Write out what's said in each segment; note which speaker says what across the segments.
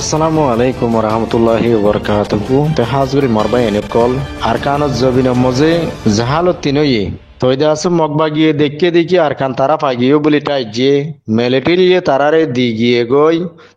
Speaker 1: Assalamu alaikum warahmatullahi wabarakatuh. Te hazuri marba enekol arkano zabino moze zahalo tinoye. Toide asu mogbagiye দেখি আরকান তারা পাগিয়ে বলি তাই যে military তারারে দিগিয়ে গই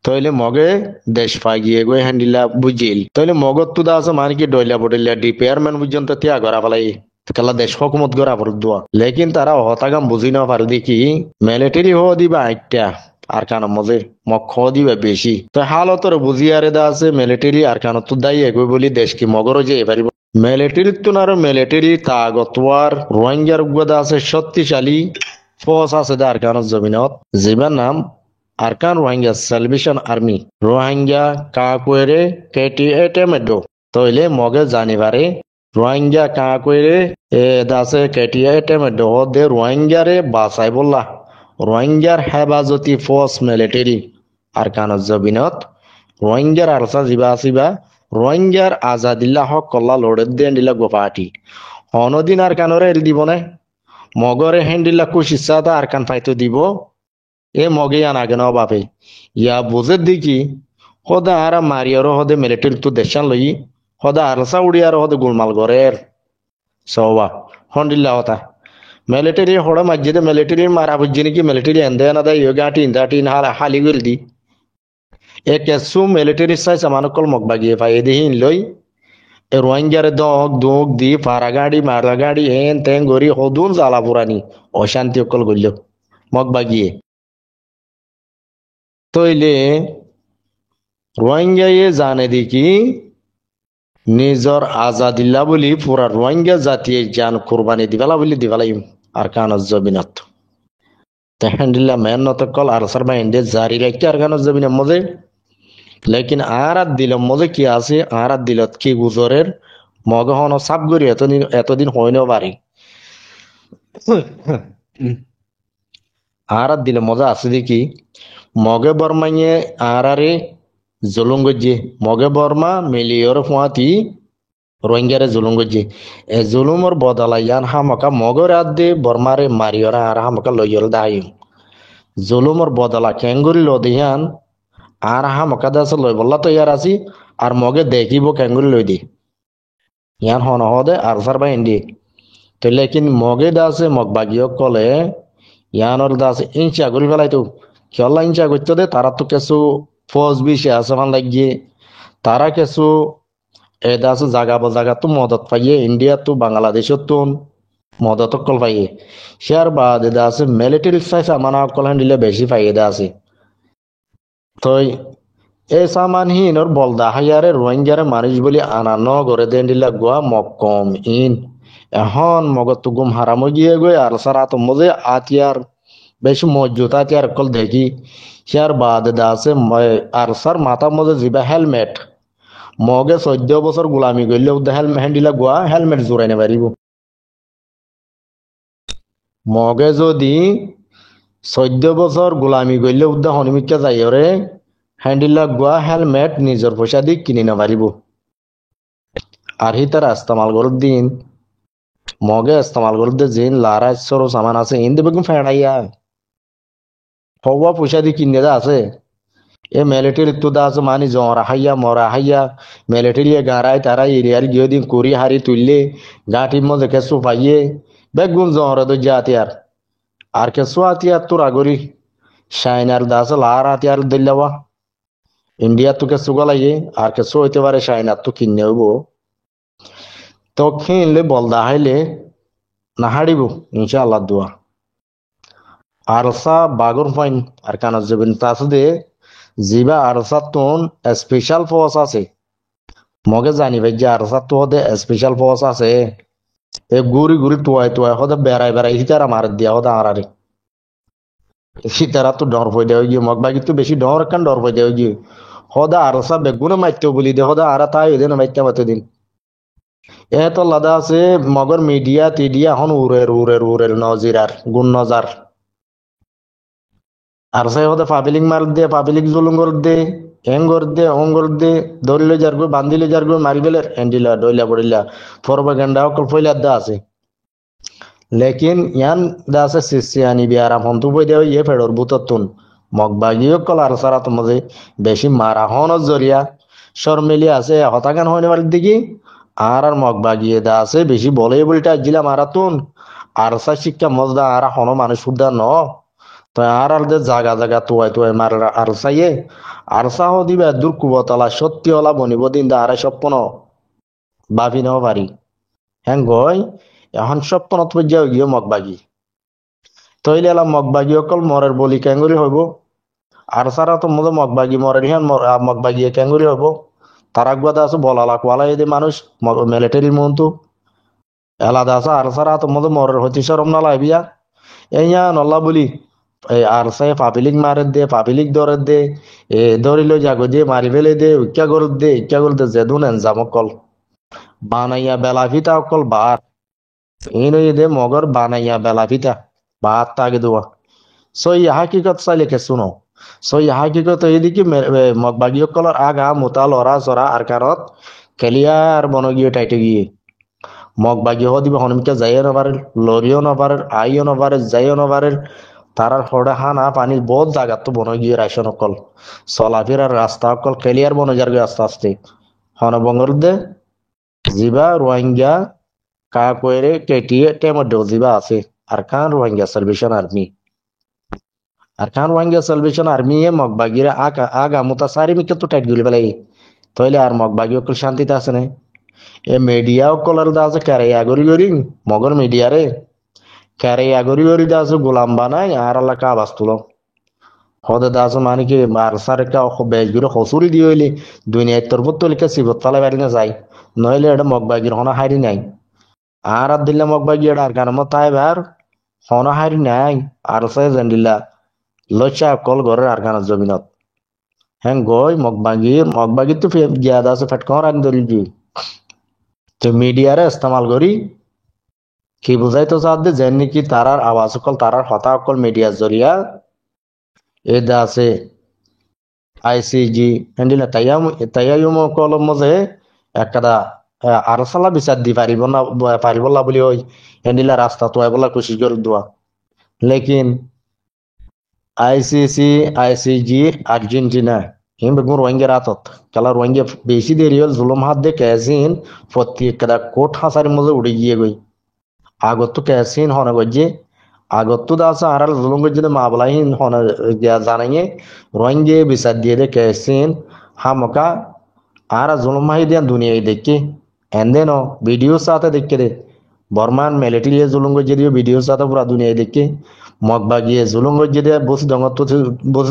Speaker 1: তইলে মগে দেশ পাগিয়ে গই হ্যান্ডিলা বুঝিল তইলে মগত তুদা আছে মানে কি ডইলা বডইলা ডিপিয়ারম্যান পর্যন্ত তিয়া গরা ফলাই কালা দেশ হুকুমত গরা পড় দোয়া লেকিন তারা হতাগাম বুঝি না পারে দেখি মিলিটারি হো দিবা আইটা আরকান মজে মক্ষ দিবা বেশি তো হালতর বুঝিয়ারে দা আছে মিলিটারি আরকান তো দাই এগই বলি দেশ কি মগর যে এবারে মিলিটারি তুনার মিলিটারি তাগতওয়ার রোহিঙ্গার উগ্রদা আছে শক্তিশালী ফোর্স আছে দা আরকানের জমিনত যেবার নাম আরকান রোহিঙ্গা সালভেশন আর্মি রোহিঙ্গা কাকুয়েরে কেটিএটেমেডো তইলে মগে জানিবারে রোহিঙ্গা কাকুয়েরে দাসে কেটিএটেমেডো দে রোহিঙ্গারে বাঁচাই বললা রোহিঙ্গার হেফাজতি ফোর্স মিলিটারি আরকানের জমিনত রোহিঙ্গার আরসা জিবা আসিবা রোহিঙ্গার আজাদিল্লাহ হক কল্লা লড়ে দেন দিলা গোপাটি অনদিন আর কানরে এল দিব না মগরে হেন্ডিল্লা কুশিসাদা আর কান পাইতো দিব এ মগে আনাগে ন বাপে ইয়া বুঝে দেখি হদা আর মারিয়ার হদে মিলিটারি তো দেশান লই হদা আরসা উড়িয়ার হদে গোলমাল গরের সবা হন্ডিল্লা হতা মিলিটারি হড়া মসজিদে মিলিটারি মারা বুঝছি নাকি মিলিটারি এন্দে না দেয় গাঁটি ইন্দাটি না হালি গেল দি এ কেসু মিলিটারি সাই সামানকল মগবাগিয়ে পাই এদিন লই এ রোহিঙ্গারে দগ দুগ দি পারাগাড়ি মারাগাড়ি হেন তেন গরি হদুন জ্বালা পুরানি অশান্তি অকল গইল মগবাগিয়ে তইলে রোহিঙ্গায়ে জানে দেখি নিজর আজাদিল্লা বলি পুরা রোহিঙ্গা জাতীয় জান কুরবানি দিবালা বলি দিবালাই আর কানজ জবিনত তেহান্ডিল্লা মেহনত কল আর সারবা ইন্ডে জারি রাখতে আর কানজ জবিনের মধ্যে লেকিন আরাত দিল মজে কি আছে আরাত দিলত কি গুজরের মগে হন সাপ গরি এতদিন হইনও পারি আরাত দিলে মজা আছে দেখি মগে বর্মাইয়ে আরারে জুলুম গজ্জে মগে বর্মা মিলিয়র ফুয়াতি রোহিঙ্গারে জুলুম গজ্জে এ জুলুমর বদলা ইয়ান হামকা মগর রাত দে বর্মারে মারিয়রা আর হামকা লইয়ল দাই জুলুমর বদলা কেঙ্গুরি লদিয়ান আর হামকা দাস লই বললা তো ইয়ার আছি আর মগে দেখিব কেঙ্গুরি লই দি ইয়ান হন হদে আর সারবা ইন্ডি তো লেকিন মগে দাসে মগবাগিও কলে ইয়ানর দাসে ইঞ্চা করি ফেলাই তো খেলা ইঞ্চা করতে দে তারা তো কিছু ফৌজ বিষে আছে মান লাগিয়ে তারা কিছু এ দাসে জাগা তো মদত পাইয়ে ইন্ডিয়া তো বাংলাদেশত তো মদত কল পাইয়ে শেয়ার বাদে দাসে মিলিটারি সাইজ আমানা কল দিলে বেশি পাইয়ে দাসে তই এই সামানহীনর বলদা হাইয়ারে রোহিঙ্গারে মানুষ বলি আনানো করে দেন দিলা গোয়া মকম ইন এখন মগত গুম হারাম গিয়ে গই আর সারা তো মজে আতিয়ার বেশি মজুত আতিয়ার কল দেখি হিয়ার বাদ দাসে আর সার মাথা মজে জিবা হেলমেট মগে 14 বছর গোলামি করলে হ্যান্ডিলা গোয়া হেলমেট জোরাইনে পারিব মগে যদি 14 বছর গোলামি করলে উদ্দা হনিমিকা যাইরে হ্যান্ডিলা গোয়া হেলমেট নিজের পয়সা দি কিনি না পারিব আর হি তারা ইস্তেমাল করত দিন মগে ইস্তেমাল করত দিন লারা সরো সামান আছে ইন্দে বেগুন ফেড়াইয়া হওয়া পয়সা দি কিনে দা আছে এ মিলিটারি তো দা আছে মানি জরা হাইয়া মরা হাইয়া মিলিটারি গারাই তারা এরিয়ার গিয়ে দিন কুরি হারি তুললে গাঁটির মধ্যে কেসু পাইয়ে বেগুন জরা তো জাতিয়ার আর কেসু আতিয়ার তোর আগরি শাইনার দাস লার আতিয়ার দিল্লাওয়া ইন্ডিয়া তো কেসু গলাইয়ে আর কেসু হইতে পারে শাইনার তো কিনে হইব তো কিনলে বলদা হাইলে না হারিব ইনশাআল্লাহ দোয়া আরসা বাগর ফাইন আর কানজ জবিন তাছে দে জিবা আরসা তোন স্পেশাল ফোর্স আছে মগে জানি ভাই যে আরসা তো দে স্পেশাল ফোর্স আছে এ গুরি গুরি তোয়াই হদে বেড়াই হিতারা মার দিয়া হদে আরারে হিতারা তো ডর পয় দেওয়া গিয়ে মগবাগি তো বেশি ডর কান ডর পয় দেওয়া গিয়ে হদা আরসা বেগুনে মাইতে বলি দে হদা আরা তাই হইদে না মাইতে মাতে দিন এ তো লাদা আছে মগর মিডিয়া টিডিয়া হন উরের নজিরার গুণ নজার আর সাই হদে পাবলিক মার দে পাবলিক জুলুম কর দে এঙ্গর দে অঙ্গর দে ধরিলে যার গো বান্ধিলে যার গো মারি বেলের এন্ডিলা ডইলা পড়িলা প্রপাগান্ডা অকল ফইলা দা আছে লেকিন ইয়ান দা আছে সিসিয়ানি বিয়ারাম হন্তু বই দেও ইয়ে ফেডর বুততুন মগবাগিও কল আর সারা তোমাদের বেশি মারা হওয়ার জরিয়া শর্মিলি আছে হতাগান হইনে পারে দিকে আর মগবাগিয়ে দা আছে বেশি বলে বলটা জিলা মারাতুন আর সা শিক্ষা মজদা আর হন মানুষ সুদ্ধা ন তো আর দে জাগা জাগা তুয়াই তুয়াই মার আর সাইয়ে আর সাহ দিবে দূর কুবতলা সত্যি হলা বনিব দিন দা আর স্বপ্ন ভাবি নেওয়া পারি হ্যাঁ গয় এখন স্বপ্নত পর্যায়ে গিয়ে মগবাগি তৈলে এলাম মগবাগি অকল মরের বলি ক্যাঙ্গুরি হইব আর সারা তো মধ্যে মগবাগি মরের হিয়ান মগবাগি ক্যাঙ্গুরি হইব তারাক বাদা আছে বলালা কোয়ালা এদের মানুষ মিলিটারির মন্তু এলাদা আছে আর সারা তো মধ্যে মরের হইতে সরম না লাইবিয়া এইয়া নল্লা বলি এই আর সাই পাবলিক মারে দে পাবলিক ধরে দে এ ধরিল জাগো দিয়ে মারি ফেলে দে ইচ্ছা করে দে যেদুন এনজাম অকল বানাইয়া বেলা ফিতা অকল বার এই নই দে মগর বানাইয়া বেলা ফিতা বাত তাগে দেওয়া সই হাকিকত চাইলে কে শুনো সই হাকিকত এদিকে মগবাগীয় কলর আগা মোতা লরা চরা আর কারত কেলিয়ার বনগীয় টাইটে গিয়ে মগবাগী হ দিবে হনমিকা যাইও নপারে লরিও নপারে আইও নপারে যাইও নপারে তারার হড়ে হানা পানি বহুত জায়গা তো বনগীয় রাইসন অকল চলাফেরার রাস্তা অকল কেলিয়ার বনজার গে আস্তে আস্তে হনবঙ্গর দে জিবা রোহিঙ্গা কা কইরে কেটিয়ে টেমর জিবা আছে আর কান রোহিঙ্গা সালভেশন আর্মি আর কান রোহিঙ্গা সালভেশন আর্মি এ মগবাগিরা আগা মুতা সারি মিকে তো টাইট গুলি বেলাই তইলে আর মগবাগি অকল শান্তিতে আছে না এ মিডিয়া অকলের দা আছে কারে আগরি গরি মগর মিডিয়া রে কারে আগরি গরি দা আছে গোলাম বানাই আর আল্লাহ কা বাস্তুলো হদে দা আছে মানে কি আর সারে কা বেশ গুলো হসুরি দি হইলে দুনিয়ার তরফত তো লিখে সিবত তালে বাড়ি না যাই নইলে এটা মগবাগির হনা হারি নাই আর দিল্লা মগবাগি এটা আর কারণ তাই বার হনা হারি নাই আর সে জান্দিল্লা লচা কল ঘরের আর কানা জমিনত হ্যাঁ গই মগবাগি তো গিয়াদ আছে ফেটকর আন ধরি দি তো মিডিয়ারে ইস্তেমাল করি কি বুঝাই তো চাঁদ যে নাকি তারার আওয়াজ অকল তারার হতা অকল মিডিয়ার জরিয়া এদা আছে আইসিজি হ্যান্ডিলা তাইয়াম অকল মজে একটা আর সালা বিচার দি পারিব না বলি ওই হ্যান্ডিলা রাস্তা তো বলা খুশি করে দোয়া লেকিন আইসিসি আইসিজি আর্জেন্টিনা হিম বেগুন রোহিঙ্গা রাতত কালা রোহিঙ্গা বেশি দেরি হল জুলুম হাত দে ক্যাসিন প্রত্যেক কাদা কোট হাসারের মধ্যে উড়ে গিয়ে গই আগত তো ক্যাসিন হনে গজ্জে আগত তো দাস আরাল জুলুম গজ্জে মা বলাইন হনে জানাইয়ে রোহিঙ্গা বিচার দিয়ে দে ক্যাসিন হামকা আর জুলুম মাহি দিয়া দুনিয়ায় দেখে এন্দেনো ভিডিও সাথে দেখে দে বর্মান মিলিটারি জুলুম গজ্জে দিয়ে ভিডিও সাথে পুরা দুনিয়ায় দেখে মগবাগিয়ে জুলুম গজ্জে দিয়ে বসি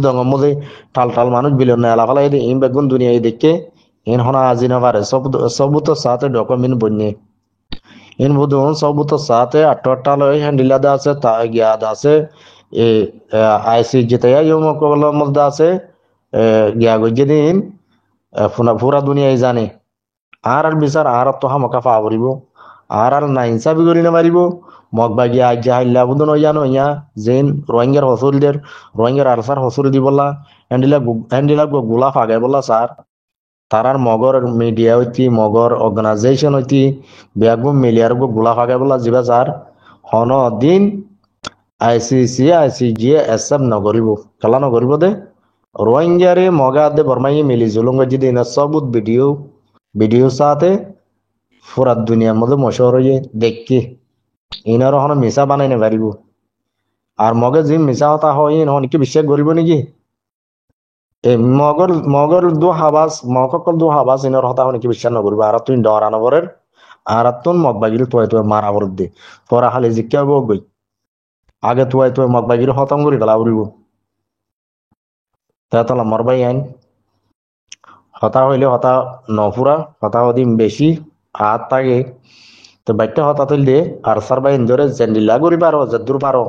Speaker 1: দঙ্গ মধ্যে টাল টাল মানুষ বিলন এলা ফেলাই দিয়ে ইন বেগুন দুনিয়ায় দেখে ইন হনা আজি না পারে সব তো সাথে ডকুমেন্ট বন্যে ইন বুধন সব তো সাথে আটটা লয় হ্যান্ডিলা দা আছে তা গিয়া দা আছে এ আইসি যেতে ইয়ম কবল মধ্যে আছে গিয়া গজ্জে দিন পুরা দুনিয়ায় জানে আর বিচার আর তো হামকা পাবরিব আর না ইনসাফি করি না পারিব মগবাগি আজ হাইল্লা বুদন জানো ইয়া জেন রোহিঙ্গার হসুরিদের রোহিঙ্গার আরসার হসুরি দি বললা হ্যান্ডিলা গোলা ফাগাই বললা স্যার তারার মগর মিডিয়া হইতি মগর অর্গানাইজেশন হইতি বেগুম মিলিয়ার গোলা ফাগাই বললা যাবা স্যার হন দিন আইসিসি আইসিজি এসব নগরিব খেলা নগরিব দে রোহিঙ্গারে মগা দে বর্মাই মিলি জুলুঙ্গ যদি না সবুত ভিডিও সাথে পুরা দুনিয়ার মধ্যে মশহর হয়ে দেখি ইনার হন মিশা বানাই না পারিব আর মগে যে মিশা হতা হয় ইন কি বিশ্বাস করিব নাকি এ মগর দু হাবাস মকল দু হাবাস ইনার হতা হন কি বিশ্বাস নকরিব আর তুই ডরা নবরের আর তুন মগবাগির তুই মারা বর দে পরা খালি জিজ্ঞা গই আগে তুই মগবাগির হতম করি গলা উড়িব তাহলে মরবাই আইন হতা হইলে হতা নফুরা হতা হদিম বেশি হাত থাকে তো বাইকটা হতা তুল দিয়ে আর সার বাইন ধরে জেন্ডিলা করি পারো যদুর পারো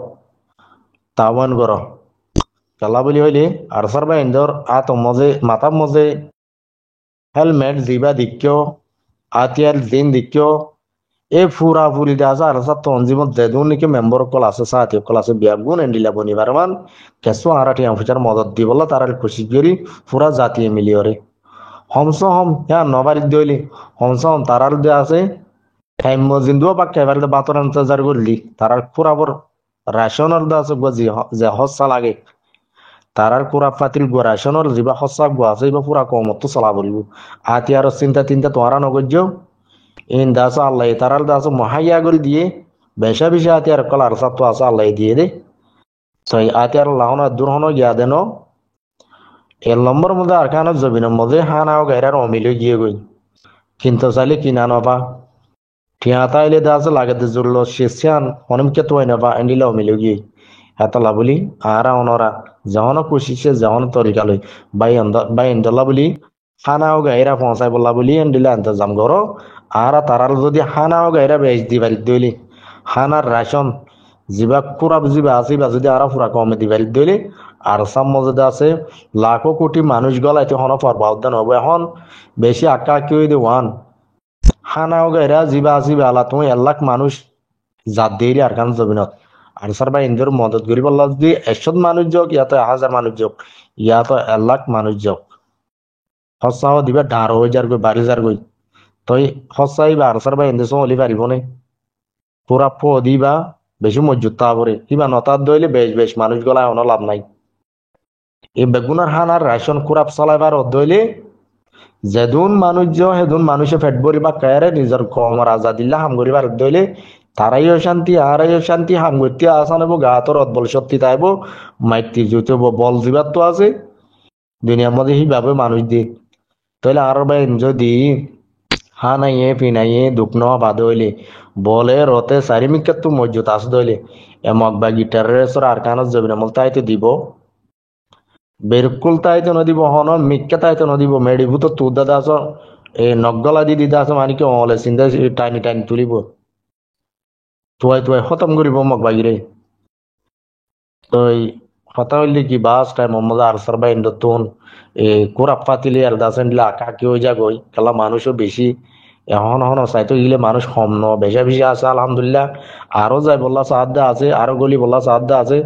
Speaker 1: তাওয়ান কর খেলা বলি হইলে আর সার বাইন ধর আত মজে মাথা মজে হেলমেট জিবা দিক্য আতিয়ার দিন দিক্য এ ফুরা ফুরি দে আছে আর সার তো অঞ্জিমত যেদুন নাকি মেম্বর কল আছে সাথী কল আছে বিয়াগুন এন্ডিলা বনি পারমান কেসো আরাটি আমফুচার মদত দি বললা তার খুশি করি পুরা জাতীয় মিলিয়রে হমস হম হ্যাঁ নবারি দইলি হমস হম তারার দে আছে টাইম জিন্দুও পাক এবারে বাতর ইন্তজার করলি তারার পুরাবর রেশনের দে আছে যে হসা লাগে তারার পুরা ফাতিল গোরাশনের যিবা সঁচা গোয়া আছে এইবা পুরা কমতো চলা পড়িব আতি আর চিন্তা তিনটা তোমারা নগর্য ইন দাস আল্লাহ তারার দাস মহাইয়া করে দিয়ে বেশা বেশি আতি আর কলার সাত আছে আল্লাহ দিয়ে দে তো আতি আর লাহন দূর হন গিয়া দেন এর নম্বর মধ্যে আর কানত জবিনের মধ্যে হানাও গাইরার অমিল গিয়ে গই কিন্তু চাইলে কিনা নবা ঠিয়াতা এলে দাস লাগাতে জুড়ল শেষান অনেমকে তো নবা এন্ডিলা অমিল গিয়ে হেতলা বলি আরা অনরা যখন কোশিসে যখন তরিকা লই বাই এন্ডলা বলি হানাও গাইরা পৌঁছাই বললা বলি এন্ডিলা ইন্তজাম করো আরা তারাল যদি হানাও গাইরা বেচ দি বাড়ি দইলি হানার রাশন যিবা পুরা যিবা আছে বা যদি আরা পুরা কমে দি বাড়ি দইলি আর সাম মজুদ আছে লাখো কোটি মানুষ গলাইতে হন পারবা উদ্যান হবো এখন বেশি আক্কা কি হই ওয়ান হানাও গাইরা যিবা আছে আলা তুমি 1 লাখ মানুষ জাত দিলি আর কান জমিনত আর স্যার ভাই ইন্দোর মদত করি বললা যদি 100 মানুষ যোগ ইয়াতো 1000 মানুষ যোগ ইয়াতো 1 লাখ মানুষ যোগ সঁচাও দিবা ডার হয়ে যার গই বাড়ি যার গই তই সঁচাই বা আর স্যার ভাই ইন্দোর চলি পারিব নে পুরা দিবা বেশি মজুত তাপরে কিবা নতার দইলে বেশ বেশ মানুষ গলায় অন লাভ নাই এই বেগুনার হানার রেশন কুরাপ চলাইবার দইলে যেদুন মানুষ সেদুন মানুষে ফেট ভরিবা কায়ারে নিজের কমর আজাদিল্লা হাম করিবার দইলে তারাইও শান্তি আরাইও শান্তি হাম করতে আসান হবো গাতর অদবল শক্তি তাইব মাইতি জুতে বল দিবার তো আছে দুনিয়ার মধ্যে সেইভাবে মানুষ দিয়ে তাহলে আর ভাই যদি হানাইয়ে পিনাইয়ে দুঃখ ন বাদ হইলে বলে রতে চারিমিকাত তো মজুত আস দইলে এমক বা গিটারের আর কানত যাবি না মল তাই তো দিব বিলকুল তাই তো নদীব হন মিক্কা তাই তো নদীব মেডিভূত তুর দাদা আস এ নগলা দি দিদা আস মানে কি অলে চিন্তা টাইনি টাইনি তুলিব তুয়াই তুয়াই খতম করিব মক বাগিরে তো কথা হইলে কি বাস টাইম মোহাম্মদ আরসার বা ইন্ডতুন এ কোরাপ পাতিলি আর দাসেন দিলে আকা কি হয়ে যা গই কালা মানুষও বেশি এখন এখন চাইতো গিলে মানুষ কম ন বেশা বেশি আছে আলহামদুলিল্লাহ আরো যাই বললা সাহায্য আছে আরো গলি বললা সাহায্য আছে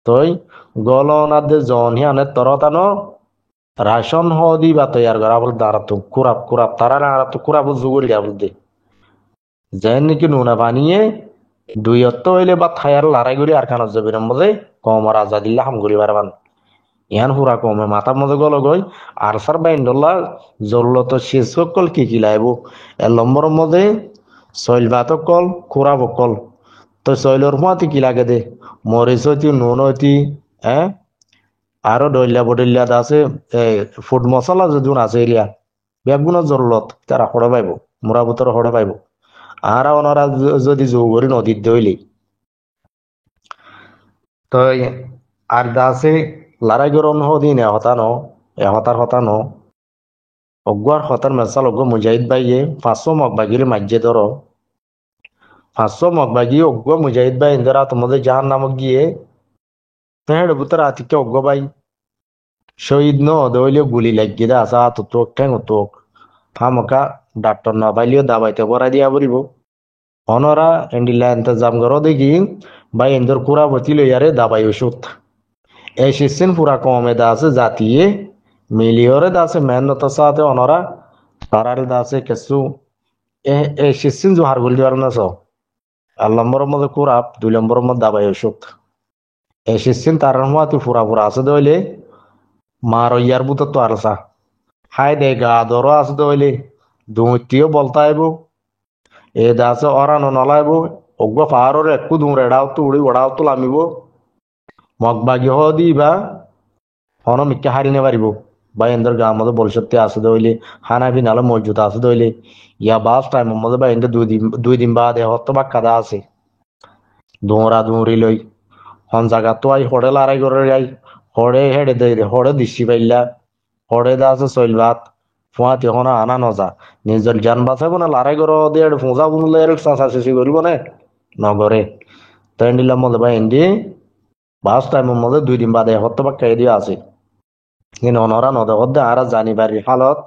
Speaker 1: তই গলনাদে জনহি আনে তরতানো রাশন হদি বা তৈয়ার করা বল দাঁড়াতো কুরাপ কুরাপ তারা না তো কুরাপ জুগুল দিয়া বলতে যেন নাকি নুনা বানিয়ে দুই অত্ত হইলে বা থায়ার লড়াই করি আর খানত যাবি মধ্যে কমর আজাদিল্লা হাম করি বারবান ইহান হুরা কমে মাথার মধ্যে গল গই আর সার বাইন্ডল্লা জরুরত শেষ সকল কি লাইব এর নম্বর মধ্যে শৈল ভাত কল কুরাব কল তো শৈলর মাতি কি লাগে দে মরিচ হইতি নুন হইতি হ্যাঁ আরো ডইলা বডইলা আছে ফুড মশলা যদিও আছে এলিয়া বেগুনের জরুরত তারা হড়ে পাইব মোরা বুতর হড়ে পাইব আর ওনারা যদি যৌগরি নদীর দইলি তো আর দাসে লড়াই গরম হদিন এহতার হতানো অগুয়ার হতার মেসাল অগ্য মুজাহিদ বাইয়ে 500 মগ বাগিরে মাঝে ধরো 500 মগ বাগিয়ে অগ্য মুজাহিদ বাই ইন্দরা তোমাদের জাহান নামক গিয়ে তেহেড বুতর আতিকে অগ্য বাই শহীদ ন দইলে গুলি লাগিয়ে দে আসা তোক ঠেং তোক হামকা ডাক্তার না পাইলেও দাবাইতে পড়াই দিয়া পড়িব অনরা এন্ডিলা ইন্তজাম করো দেখি বাই ইন্দর কুড়া বতি লইয়ারে দাবাই ওষুধ এই সিস্টেম পুরা কমে দা আছে জাতিয়ে মিলিয়রে দা আছে মেহনত সাথে অনরা তারারে দা আছে কিছু এই সিস্টেম জোহার বলি দিবার না সব আর নম্বরের মধ্যে কুড়াপ 2 নম্বরের মধ্যে দাবাই ওষুধ এই সিস্টেম তারার মধ্যে পুরা পুরা আছে দইলে মার ইয়ার বুত তো আরসা হাই দে গা ধরো আছে দইলে দুটিও বলতা আইব এ দাসে অরানো নলাইব অগ্য ফারর একু দুম রেডাও তো উড়ি ওড়াও তো লামিব মগবাগি হ দিবা হন মিক্কা হারি নে পারিব বা এন্দর গা মধ্যে বলসত্যি আছে দইলে হানা বিনালে মজুদ আছে দইলে ইয়া বাস টাইম মধ্যে বা এন্দর 2 দিন বাদ এ হত বা কাদা আছে দৌড়া দৌড়ি লই হন জায়গা তো আই হড়ে লড়াই করে যাই হড়ে হেড়ে দে হড়ে দিছি পাইলা হড়ে দা আছে চইল ভাত ফুয়াতি এখন আনা নজা নিজের জান বাঁচাবো না লড়াই করো দিয়ে ফোঁজা বুনলে চাচা চেঁচি করব না নগরে তাই নিলাম মধ্যে বা এন্ডি বাস টাইমের মধ্যে 2 দিন বাদে হত বা খাই দিয়ে আছে কিন্তু অনরা নদে হদ্দে আর জানি বাড়ি হালত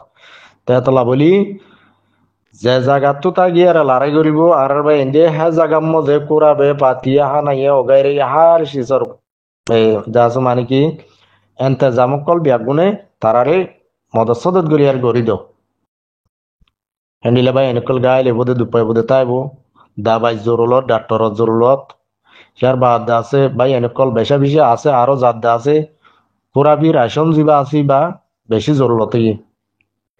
Speaker 1: তেতলা বলি যে জায়গাতো তা গিয়ে আর লড়াই করিব আর ভাই এন্ডি হ্যাঁ জায়গার মধ্যে কুড়াবে পাতিয়া হানাইয়ে ওগাইরে হার শিসর যাস মানে কি এন্তেজাম কল বিয়াগুনে তারারে মদত সদত গড়ি আর গড়ি দো হ্যান্ডিলে ভাই এনেকল গাইলে বোধে দুপাই বোধে তাইব দাবাই জরুলত ডাক্তরত জরুলত ইয়ার বাদ আছে ভাই এনেকল বেশা বেশি আছে আরো জাত আছে পুরাবি রাশন যিবা আছি বা বেশি জরুরত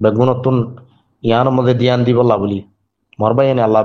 Speaker 1: বেগুনতুন ইয়ানোর মধ্যে দিয়ান দিব বলি মরবাই এনে আল্লাহ